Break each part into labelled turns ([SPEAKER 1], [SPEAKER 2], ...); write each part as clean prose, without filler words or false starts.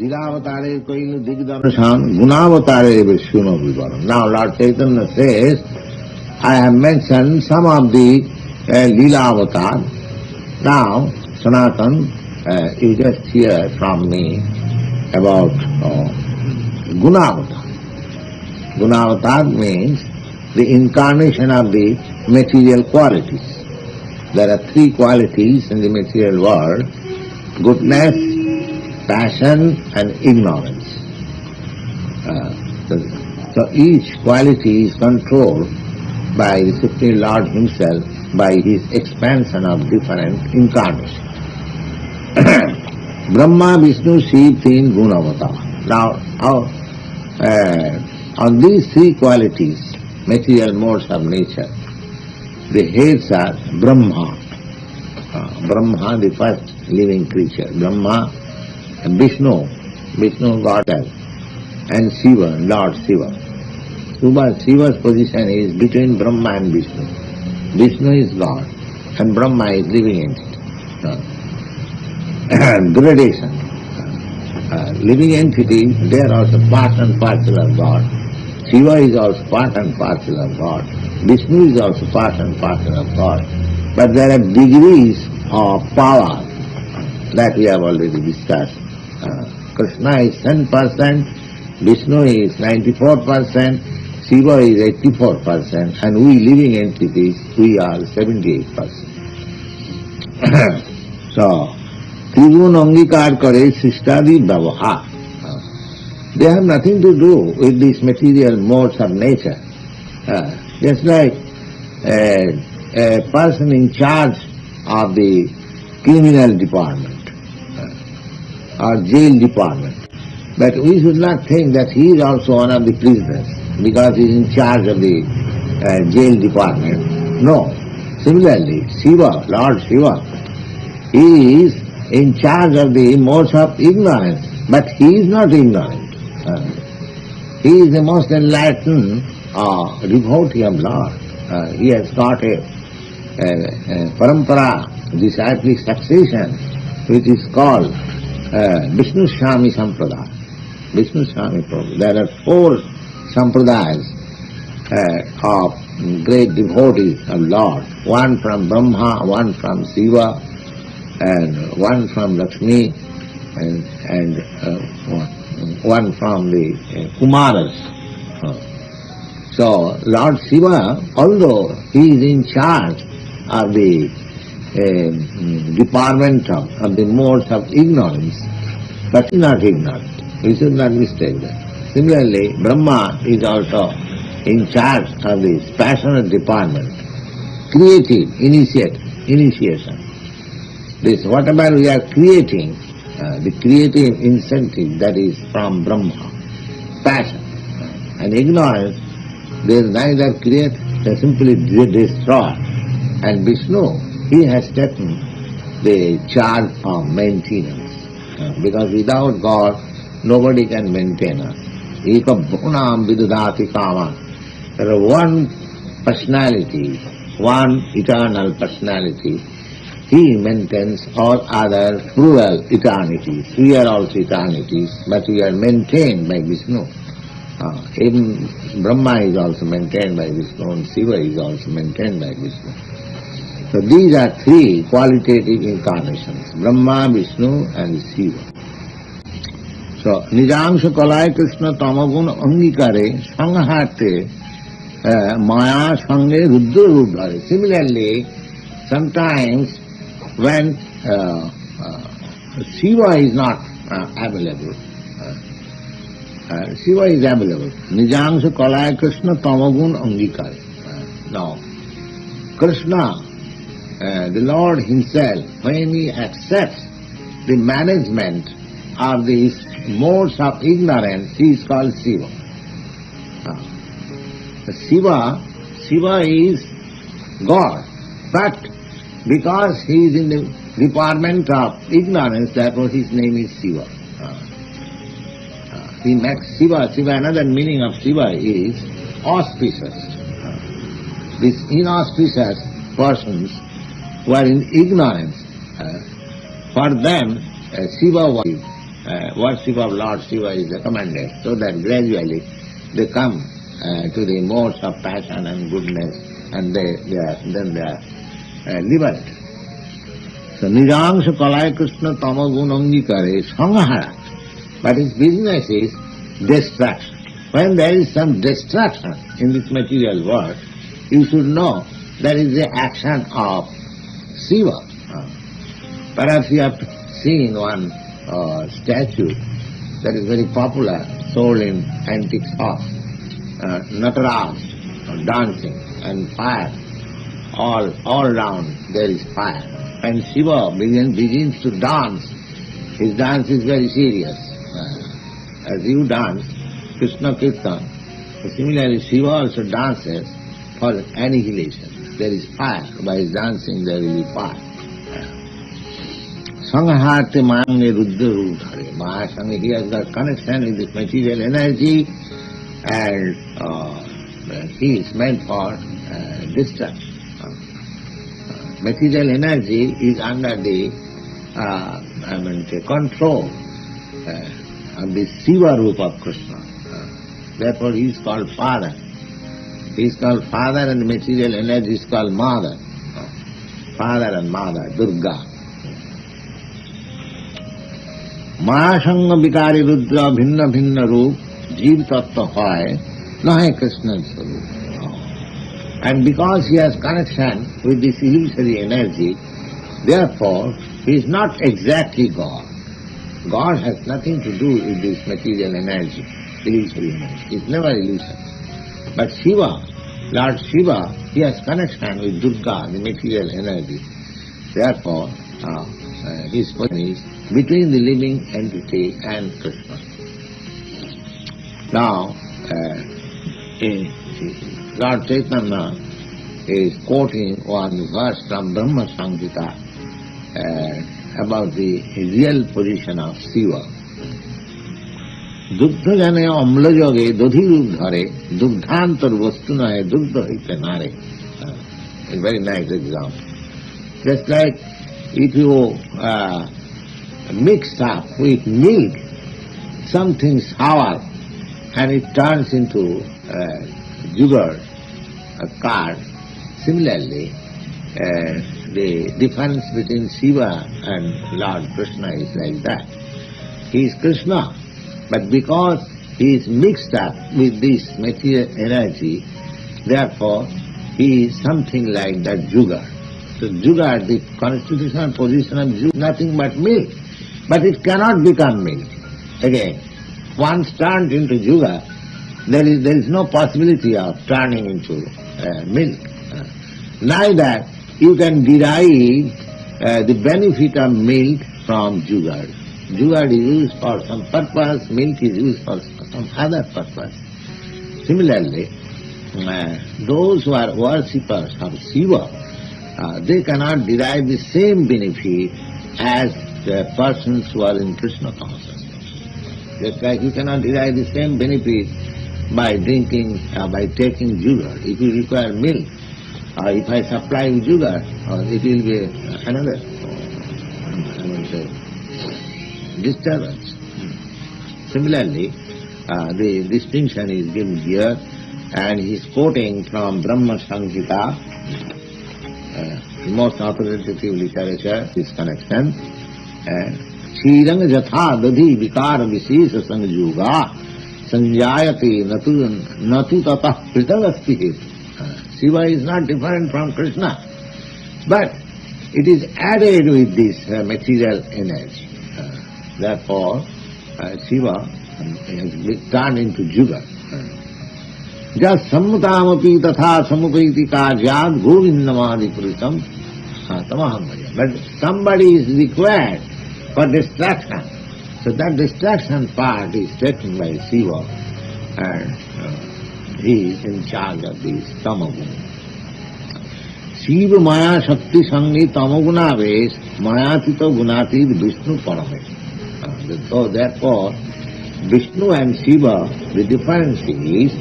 [SPEAKER 1] Lilavatare Koinu Digdarshan, Gunavatare Vishnu Vivaram. Now Lord Chaitanya says, I have mentioned some of the Lila Now, Sanatan, you just hear from me about Gunavatar. Gunavatar means the incarnation of the material qualities. There are three qualities in the material world: goodness, passion and ignorance. So each quality is controlled by the Supreme Lord Himself by His expansion of different incarnations. Brahma, Vishnu, Shiva, Teen, Gunavatar. Now, on these three qualities, material modes of nature, the heads are Brahma. Brahma, the first living creature. Brahma, and Vishnu, Godhead, and Siva, Lord Siva. Siva's position is between Brahma and Vishnu. Vishnu is God, and Brahma is living entity. Gradation. Living entity, they are also part and parcel of God. Shiva is also part and parcel of God. Vishnu is also part and parcel of God. But there are degrees of power that we have already discussed. Krishna is 10%, Vishnu is 94%, Siva is 84%, and we living entities, we are 78%. So, Tribun Angikar Kare Sishtadi Vyavahar. They have nothing to do with these material modes of nature. Just like a person in charge of the criminal department or jail department. But we should not think that he is also one of the prisoners because he is in charge of the jail department. No. Similarly, Siva, Lord Shiva, he is in charge of the modes of ignorance, but he is not ignorant. He is the most enlightened devotee of Lord. He has got a parampara, disciplic succession, which is called Vishnu Swami Sampradaya. Vishnu Swami Prabhu. There are 4 sampradayas of great devotees of Lord. One from Brahma, one from Siva, and one from Lakshmi, and one from the Kumaras. So Lord Shiva, although he is in charge of the department of the modes of ignorance, but he is not ignorant. We should not mistake that. Similarly, Brahma is also in charge of the passionate department, creative, initiation. This whatever we are creating, the creative incentive that is from Brahma, passion. And ignorance, there is neither create, they simply destroy. And Vishnu, he has taken the charge of maintenance. Because without God, nobody can maintain us. Eka bhunam vidudati kama. There is one personality, one eternal personality. He maintains all other plural eternities. We are also eternities, but we are maintained by Vishnu. Even Brahma is also maintained by Vishnu, and Siva is also maintained by Vishnu. So these are 3 qualitative incarnations, Brahma, Vishnu and Siva. So, Nijangsha Kalai Krishna Tamagun Angikare Sanghate Maya Sange Rudra Rudhare. Similarly, sometimes when Shiva is not available, Shiva is available. Nijangsha Kalai Krishna Tamagun Angikare. Now, Krishna, the Lord Himself, when He accepts the management of these modes of ignorance, He is called Siva. Siva is God, but because He is in the department of ignorance, therefore His name is Siva. He makes Siva, another meaning of Siva is auspicious. These inauspicious persons who are in ignorance, for them Siva was worship of Lord Shiva is recommended, so that gradually they come to the modes of passion and goodness, and then they are liberated. So Nijangsha Kalaya Krishna Tamagunangikare Sanghara. But his business is destruction. When there is some destruction in this material world, you should know that is the action of Siva. Perhaps you have seen one statue that is very popular, sold in antique shops. Nataraj dancing and fire. All round there is fire. When Shiva begins to dance, his dance is very serious. As you dance Krishna Kirtan, similarly Shiva also dances for annihilation. There is fire. By his dancing there will be fire. Sanghate Mange Rudra Rudhare. Mahasangha, he has got connection with this material energy, and he is meant for destruction. Material energy is under the control of the Siva Rupa of Krishna. Therefore he is called Father. He is called Father, and the material energy is called Mother. Father and Mother, Durga. Mahasangha Vikari Rudra Bhinna Bhinna Roop Jeev Tattva Hoy Nahe Krishna Swarup. And because he has connection with this illusory energy, therefore he is not exactly God. God has nothing to do with this material energy, illusory energy. It's never illusion. But Shiva, Lord Shiva, he has connection with Durga, the material energy. Therefore, his position is between the living entity and Krishna. Now, Lord Chaitanya is quoting one verse from Brahma Samhita about the real position of Shiva. Dugdha jane amla joge dodhi roop dhare, dugdhantar vastu nahe dugdha hite nare. A very nice example. Just like if you mix up with milk something sour and it turns into sugar, a curd. Similarly, the difference between Shiva and Lord Krishna is like that. He is Krishna, but because he is mixed up with this material energy, therefore he is something like that jugar. So jugar, the constitutional position of jugar, nothing but milk, but it cannot become milk. Again, once turned into jugar, there is no possibility of turning into milk. Neither you can derive the benefit of milk from jugar. Jugar is used for some purpose, milk is used for some other purpose. Similarly, those who are worshippers of Shiva, they cannot derive the same benefit as the persons who are in Krishna consciousness. Just like you cannot derive the same benefit by drinking, by taking sugar. If you require milk, if I supply you sugar, it will be another disturbance. Similarly, the distinction is given here, and he is quoting from Brahma Samhita, the most authoritative literature, this connection. Shirang jatha dadhi vikara vishesha sanjuga sanjayati natu tatah pritavasti. Shiva is not different from Krishna, but it is added with this material energy. Therefore, Shiva has turned into Juga. Jas sammutamapi tatha samupeti karyad govindamadi puritam tamaham bhaja. But somebody is required for distraction. So that distraction part is taken by Shiva, and he is in charge of this tamaguna. Shiva maya shakti sangi tamaguna ves mayatito gunati Vishnu paramesh. So therefore, Vishnu and Shiva, the difference is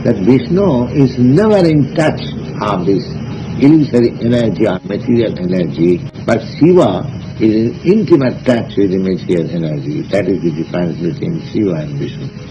[SPEAKER 1] that Vishnu is never in touch of this illusory energy or material energy, but Shiva is in intimate touch with the material energy. That is the difference between Shiva and Vishnu.